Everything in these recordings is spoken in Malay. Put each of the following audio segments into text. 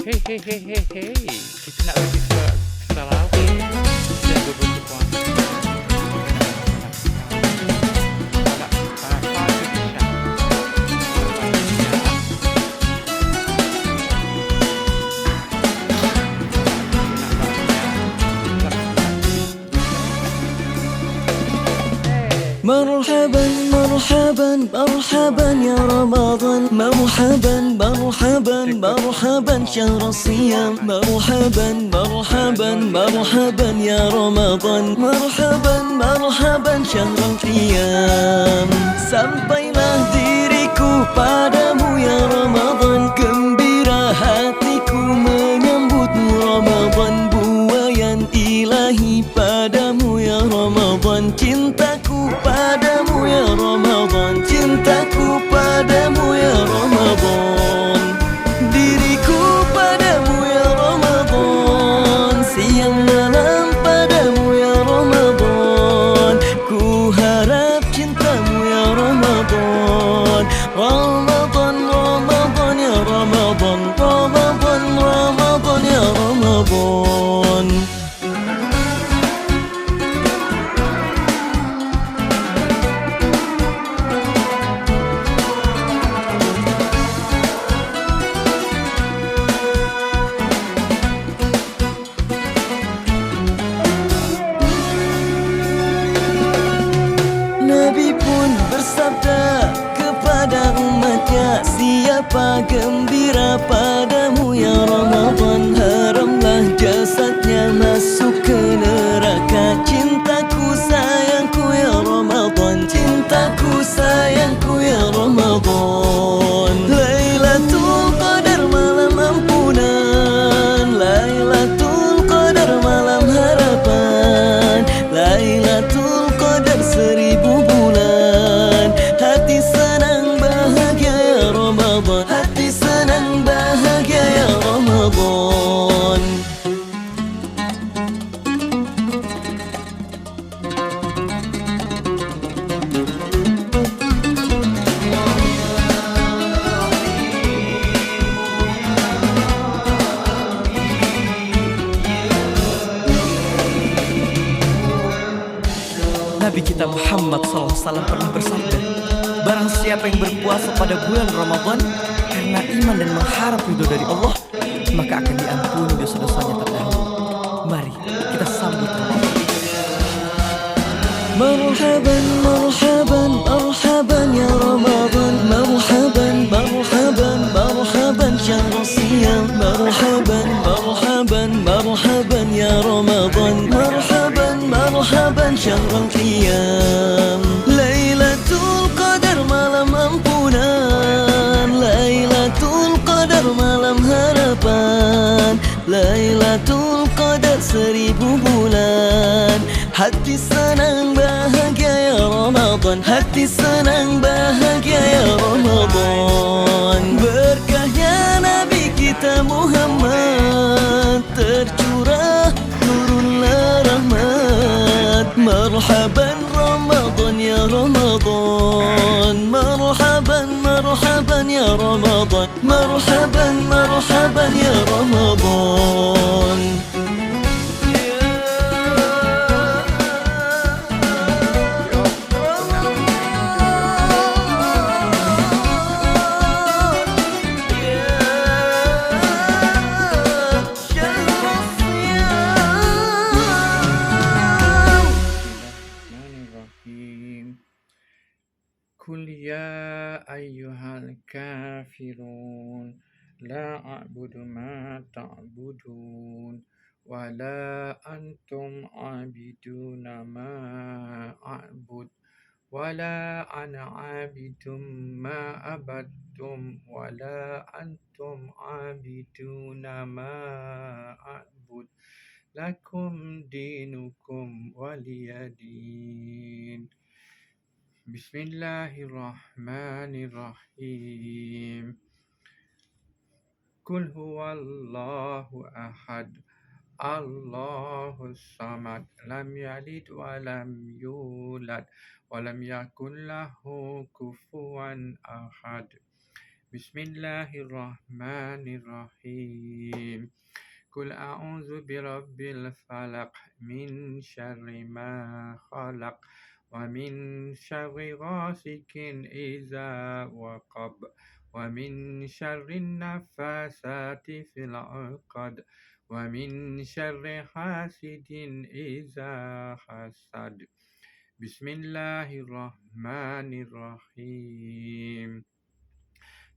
Hei, hei, hei, hei, hei. Kita nak pergi ke Sarawak dan beberapa puasa. Nak apa tu bisa? مرحبا مرحبا مرحبا يا رمضان، مرحبا مرحبا مرحبا شهر الصيام، مرحبا مرحبا مرحبا يا رمضان، مرحبا مرحبا شهر القيام. Sampailah diriku padamu ya Ramadan, gembira hatiku menyambutmu Ramadan, buayan ilahi padamu ya Ramadan, cintaku padamu ya Ramadan, cintaku padamu ya Ramadan, diriku padamu ya Ramadan, siang malam padamu ya Ramadan, ku harap cintamu ya Ramadan, Ramadan Ramadan ya Ramadan, Ramadan Ramadan ya Ramadan. Nabi pun bersabda kepada umatnya, siapa gembira padamu ya Ramadan, haramlah jasadnya masuk ke neraka. Cintaku sayangku ya Ramadan, cintaku sayangku ya Ramadan. Lailatul Qadar malam ampunan, Lailatul Qadar malam harapan, Lailatul Qadar 1000 bulan. Hati senang bahagia ya Ramadan, hati senang bahagia ya Ramadan. Nabi kita Muhammad SAW pernah bersabda, barang siapa yang berpuasa pada bulan Ramadan karena iman dan mengharap ridho dari Allah, maka akan diampuni dosa-dosanya terdahulu. Mari kita sambut Ramadan. Marhaban marhaban marhaban ya Ramadan, marhaban marhaban marhaban syahr siyam, marhaban marhaban marhaban ya Ramadan, marhaban marhaban syahr qiyam. Lailatul Qadar malam ampunan, Lailatul Qadar malam harapan, Lailatul Qadar 1000 bulan. Hati senang bahagia ya Ramadan, hati senang bahagia ya Ramadan. Berkahnya Nabi kita Muhammad tercurah nurullah rahmat. Marhaban Ramadan ya Ramadan, marhaban marhaban ya Ramadan, marhaban marhaban ya Ramadan. Bismillahirrahmanirrahim. Qul ya ayyuhal kafirun la a'budu ma ta'budun wa la antum 'abiduna ma a'bud wa la ana 'abidum ma abattum wa la antum 'abiduna ma a'bud lakum dinukum waliyadin. Bismillahirrahmanirrahim. Qul huwallahu ahad, Allahus samad, lam yalid wa lam yulad wa lam yakul lahu kufuwan ahad. Bismillahirrahmanirrahim. Qul a'udzu birabbil falaq min syarri ma khalaq wa min syarri ghasikin idza waqab wa min syarri nafasati fil 'uqad wa min syarri hasidin idza hasad. Bismillahirrahmanirrahim.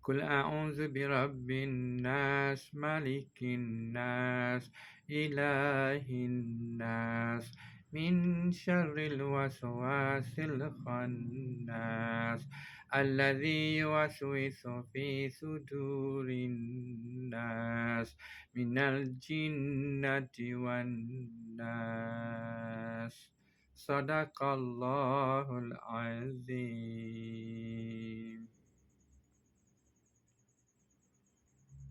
Qul a'udzu birabbin nas, malikin nas, ilahin nas, min syarril waswasil khannas, alladzi yuwaswisu fi sudurin nas, minal jinnati wan nas. Sadaqallahul azim.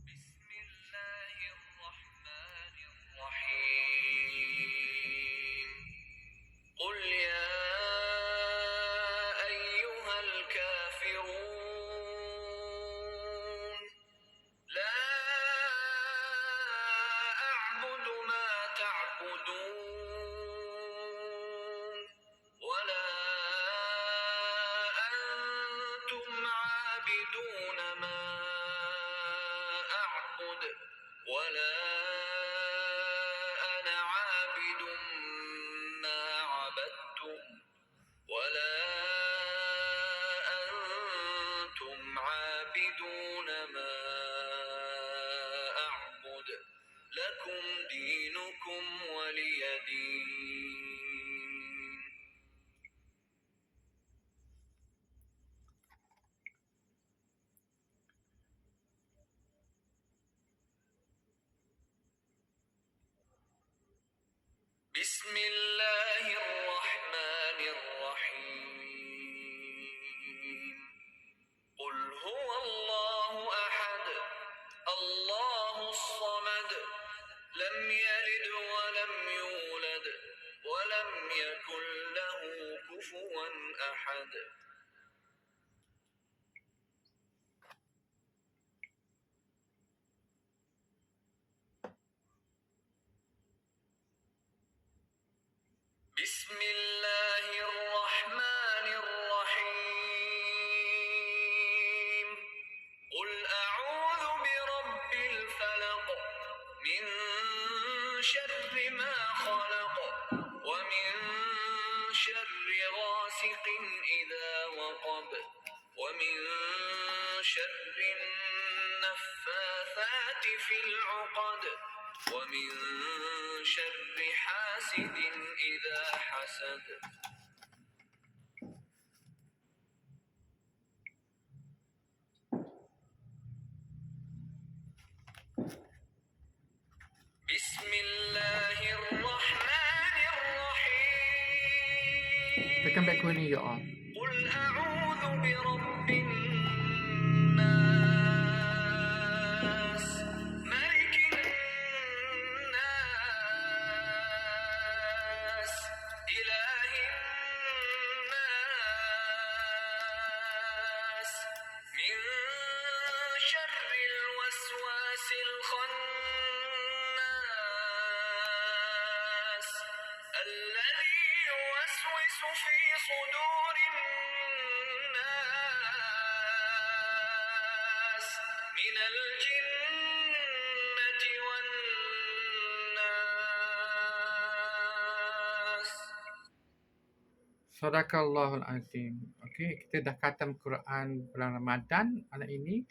Bismillahirrahmanirrahim. Qul ya ayyuhal kafirun la a'budu ma ta'budun wa la antum 'abidun ma a'bud wa la ana 'abidun ma 'abadtum wa la antum 'abidun ma a'bud lakum dinukum waliya din. Bismillahirrahmanirrahim. Qul huwallahu ahad, Allahus samad, lam yalid wa lam yulad wa lam yakul lahu kufuwan ahad. Bismillahirrahmanirrahim. Qul a'udzu birabbil falaq min syarri ma khalaq wa min syarri ghasiqin idza waqab wa min syarri naffathati fil 'uqad wa min syarri hasidin idza hasad. Bismillahirrahmanirrahim. Tekan back ni ya Allah. Qul a'udzu birabbin nas, malikin nas, ilahin nas, min syarril waswasil khannas, alladzi yuwaswisu fi sudurin nas, minal jinnati wan nas. Sadaqallahul azim. Okey, kita dah khatam Quran bulan Ramadan malam ini.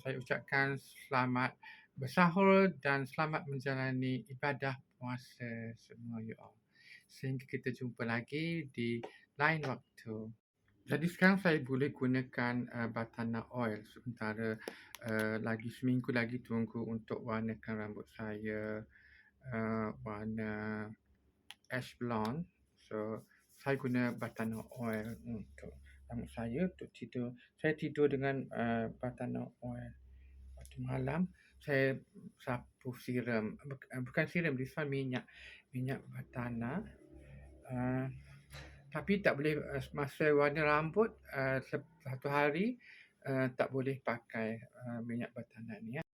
Saya ucapkan selamat bersahur dan selamat menjalani ibadah puasa semua ya Allah. Sehingga kita jumpa lagi di lain waktu. Jadi sekarang saya boleh gunakan Batana Oil sementara lagi seminggu lagi tunggu untuk warnakan rambut saya warna ash blonde. So saya guna Batana Oil untuk rambut saya untuk tidur. Saya tidur dengan Batana Oil. Waktu malam saya sapu serum, bukan serum, this one minyak Batana. Tapi tak boleh masa warna rambut satu hari tak boleh pakai minyak bertandan ya.